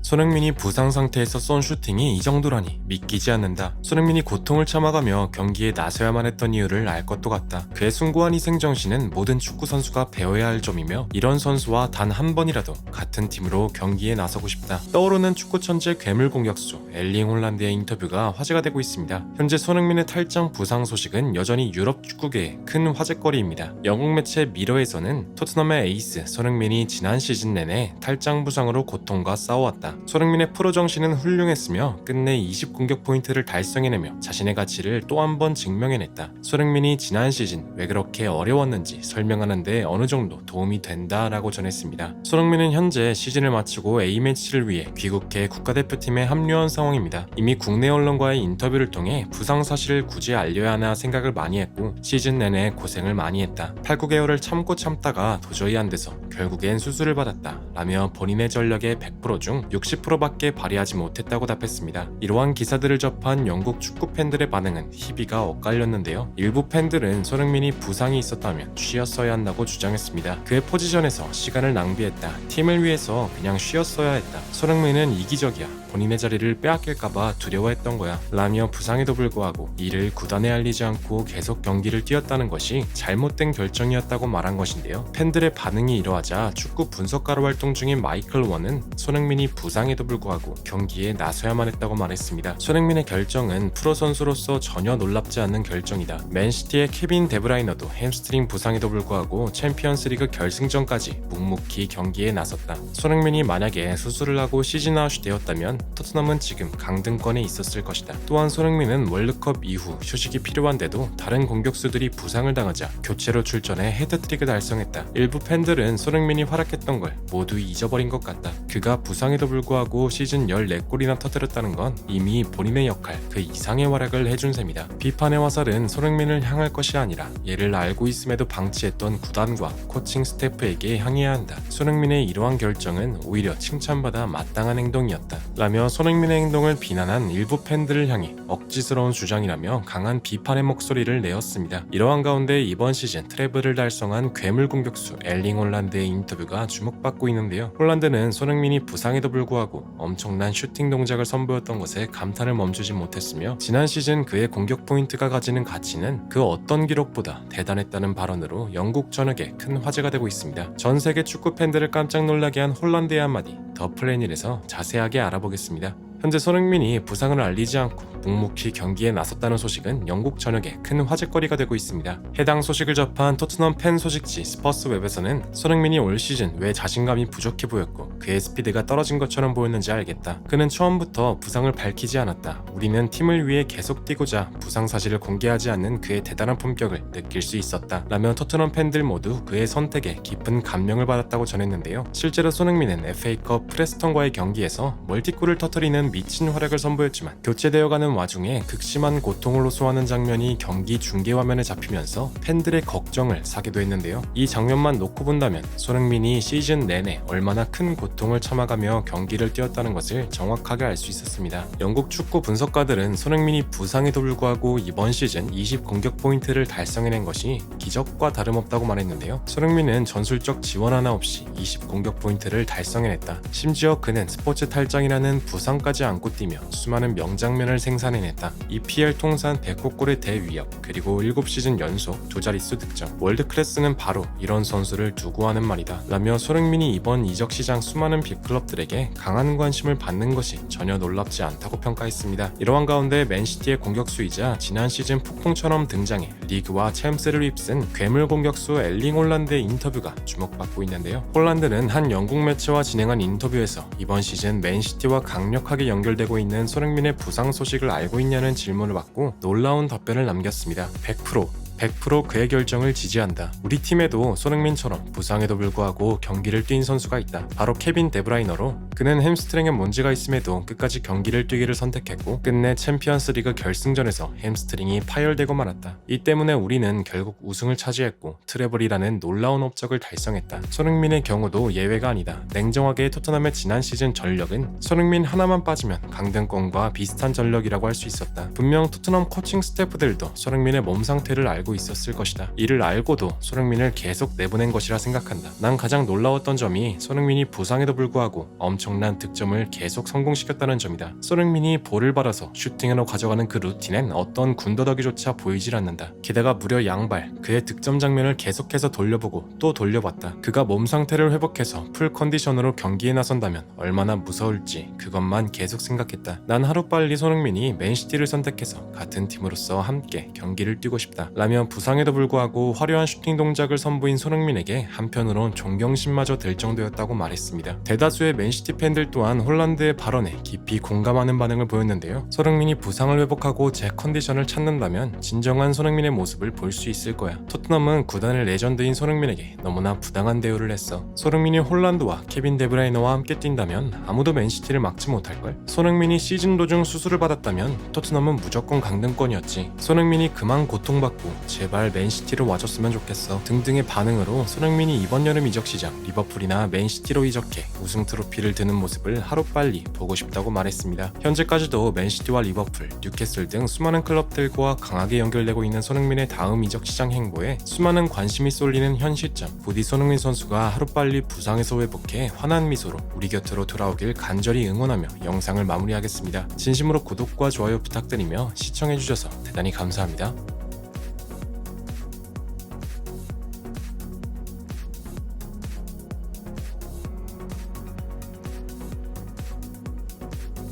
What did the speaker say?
손흥민이 부상 상태에서 쏜 슈팅이 이 정도라니 믿기지 않는다. 손흥민이 고통을 참아가며 경기에 나서야만 했던 이유를 알 것도 같다. 그의 숭고한 희생정신은 모든 축구 선수가 배워야 할 점이며 이런 선수와 단 한 번이라도 같은 팀으로 경기에 나서고 싶다. 떠오르는 축구 천재 괴물 공격수 엘링 홀란드의 인터뷰가 화제가 되고 있습니다. 현재 손흥민의 탈장 부상 소식은 여전히 유럽 축구계의 큰 화제거리입니다. 영국 매체 미러에서는 토트넘의 에이스 손흥민이 지난 시즌 내내 탈장 부상으로 고통과 싸워왔다. 손흥민의 프로 정신은 훌륭했으며 끝내 20 공격 포인트를 달성해내며 자신의 가치를 또 한 번 증명해냈다. 손흥민이 지난 시즌 왜 그렇게 어려웠는지 설명하는데 어느 정도 도움이 된다라고 전했습니다. 손흥민은 현재 시즌을 마치고 A매치를 위해 귀국해 국가대표팀에 합류한 상황입니다. 이미 국내 언론과의 인터뷰를 통해 부상 사실을 굳이 알려야 하나 생각을 많이 했고 시즌 내내 고생을 많이 했다. 8, 9개월을 참고 참다가 도저히 안 돼서 결국엔 수술을 받았다 라며 본인의 전력의 100% 중 60%밖에 발휘하지 못했다고 답했습니다. 이러한 기사들을 접한 영국 축구 팬들의 반응은 희비가 엇갈렸는데요. 일부 팬들은 손흥민이 부상이 있었다면 쉬었어야 한다고 주장했습니다. 그의 포지션에서 시간을 낭비했다. 팀을 위해서 그냥 쉬었어야 했다. 손흥민은 이기적이야. 본인의 자리를 빼앗길까봐 두려워했던 거야 라며 부상에도 불구하고 이를 구단에 알리지 않고 계속 경기를 뛰었다는 것이 잘못된 결정이었다고 말한 것인데요. 팬들의 반응이 이러하자 축구 분석가로 활동 중인 마이클 원은 손흥민이 부상에도 불구하고 경기에 나서야만 했다고 말했습니다. 손흥민의 결정은 프로 선수로서 전혀 놀랍지 않은 결정이다. 맨시티의 케빈 데브라이너도 햄스트링 부상에도 불구하고 챔피언스리그 결승전까지 묵묵히 경기에 나섰다. 손흥민이 만약에 수술을 하고 시즌 아웃이 되었다면 토트넘은 지금 강등권에 있었을 것이다. 또한 손흥민은 월드컵 이후 휴식이 필요한데도 다른 공격수들이 부상을 당하자 교체로 출전해 헤드트릭을 달성했다. 일부 팬들은 손흥민이 활약했던 걸 모두 잊어버린 것 같다. 그가 부상에도 불구하고 시즌 14골이나 터뜨렸다는 건 이미 본인의 역할 그 이상의 활약을 해준 셈이다. 비판의 화살은 손흥민을 향할 것이 아니라 얘를 알고 있음에도 방치했던 구단과 코칭 스태프에게 향해야 한다. 손흥민의 이러한 결정은 오히려 칭찬받아 마땅한 행동이었다 라며 손흥민의 행동을 비난한 일부 팬들을 향해 억지스러운 주장이라며 강한 비판의 목소리를 내었습니다. 이러한 가운데 이번 시즌 트래블을 달성한 괴물 공격수 엘링 홀란드의 인터뷰가 주목받고 있는데요. 홀란드는 손흥민이 부상에도 불구하고 엄청난 슈팅 동작을 선보였던 것에 감탄을 멈추지 못했으며 지난 시즌 그의 공격 포인트가 가지는 가치는 그 어떤 기록보다 대단했다는 발언으로 영국 전역에 큰 화제가 되고 있습니다. 전 세계 축구 팬들을 깜짝 놀라게 한 홀란드의 한마디 더 플래닛에서 자세하게 알아보겠습니다. 현재 손흥민이 부상을 알리지 않고 묵묵히 경기에 나섰다는 소식은 영국 전역에 큰 화제거리가 되고 있습니다. 해당 소식을 접한 토트넘 팬 소식지 스퍼스웹에서는 손흥민이 올 시즌 왜 자신감이 부족해 보였고 그의 스피드가 떨어진 것처럼 보였는지 알겠다. 그는 처음부터 부상을 밝히지 않았다. 우리는 팀을 위해 계속 뛰고자 부상 사실을 공개하지 않는 그의 대단한 품격을 느낄 수 있었다 라며 토트넘 팬들 모두 그의 선택에 깊은 감명을 받았다고 전했는데요. 실제로 손흥민은 FA컵 프레스턴과의 경기에서 멀티골을 터뜨리는 미친 활약을 선보였지만 교체되어가는 와중에 극심한 고통을 호소하는 장면이 경기 중계 화면에 잡히면서 팬들의 걱정을 사기도 했는데요. 이 장면만 놓고 본다면 손흥민이 시즌 내내 얼마나 큰 고통을 참아가며 경기를 뛰었다는 것을 정확하게 알 수 있었습니다. 영국 축구 분석가들은 손흥민이 부상에도 불구하고 이번 시즌 20 공격 포인트를 달성해낸 것이 기적과 다름없다고 말했는데요. 손흥민은 전술적 지원 하나 없이 20 공격 포인트를 달성해냈다. 심지어 그는 스포츠 탈장이라는 부상까지 안고 뛰며 수많은 명장면을 생산해냈다. EPL 통산 100골의 대위협 그리고 7시즌 연속 두 자릿수 득점 월드클래스는 바로 이런 선수를 두고 하는 말이다 라며 손흥민이 이번 이적 시장 수많은 빅클럽들에게 강한 관심을 받는 것이 전혀 놀랍지 않다고 평가했습니다. 이러한 가운데 맨시티의 공격수이자 지난 시즌 폭풍처럼 등장해 리그와 챔스를 휩쓴 괴물 공격수 엘링 홀란드의 인터뷰가 주목받고 있는데요. 홀란드는 한 영국 매체와 진행한 인터뷰에서 이번 시즌 맨시티와 강력하게 연결되고 있는 손흥민의 부상 소식을 알고 있냐는 질문을 받고 놀라운 답변을 남겼습니다. 100% 그의 결정을 지지한다. 우리 팀에도 손흥민처럼 부상에도 불구하고 경기를 뛴 선수가 있다. 바로 케빈 데브라이너로 그는 햄스트링에 문제가 있음에도 끝까지 경기를 뛰기를 선택했고 끝내 챔피언스리그 결승전에서 햄스트링이 파열되고 말았다. 이 때문에 우리는 결국 우승을 차지했고 트래블이라는 놀라운 업적을 달성했다. 손흥민의 경우도 예외가 아니다. 냉정하게 토트넘의 지난 시즌 전력은 손흥민 하나만 빠지면 강등권과 비슷한 전력이라고 할 수 있었다. 분명 토트넘 코칭 스태프들도 손흥민의 몸 상태를 알고 알고 있었을 것이다. 이를 알고도 손흥민을 계속 내보낸 것이라 생각한다. 난 가장 놀라웠던 점이 손흥민이 부상에도 불구하고 엄청난 득점을 계속 성공시켰다는 점이다. 손흥민이 볼을 받아서 슈팅으로 가져가는 그 루틴엔 어떤 군더더기조차 보이질 않는다. 게다가 무려 양발, 그의 득점 장면을 계속해서 돌려보고 또 돌려봤다. 그가 몸 상태를 회복해서 풀 컨디션으로 경기에 나선다면 얼마나 무서울지 그것만 계속 생각했다. 난 하루빨리 손흥민이 맨시티를 선택해서 같은 팀으로서 함께 경기를 뛰고 싶다 라며 부상에도 불구하고 화려한 슈팅 동작을 선보인 손흥민에게 한편으론 존경심마저 들 정도였다고 말했습니다. 대다수의 맨시티 팬들 또한 홀란드의 발언에 깊이 공감하는 반응을 보였는데요. 손흥민이 부상을 회복하고 제 컨디션을 찾는다면 진정한 손흥민의 모습을 볼 수 있을 거야. 토트넘은 구단의 레전드인 손흥민에게 너무나 부당한 대우를 했어. 손흥민이 홀란드와 케빈 데브라이너와 함께 뛴다면 아무도 맨시티를 막지 못할걸? 손흥민이 시즌 도중 수술을 받았다면 토트넘은 무조건 강등권이었지. 손흥민이 그만 고통받고 제발 맨시티로 와줬으면 좋겠어 등등의 반응으로 손흥민이 이번 여름 이적 시장 리버풀이나 맨시티로 이적해 우승 트로피를 드는 모습을 하루빨리 보고 싶다고 말했습니다. 현재까지도 맨시티와 리버풀, 뉴캐슬 등 수많은 클럽들과 강하게 연결되고 있는 손흥민의 다음 이적 시장 행보에 수많은 관심이 쏠리는 현 시점, 부디 손흥민 선수가 하루빨리 부상에서 회복해 환한 미소로 우리 곁으로 돌아오길 간절히 응원하며 영상을 마무리하겠습니다. 진심으로 구독과 좋아요 부탁드리며 시청해주셔서 대단히 감사합니다.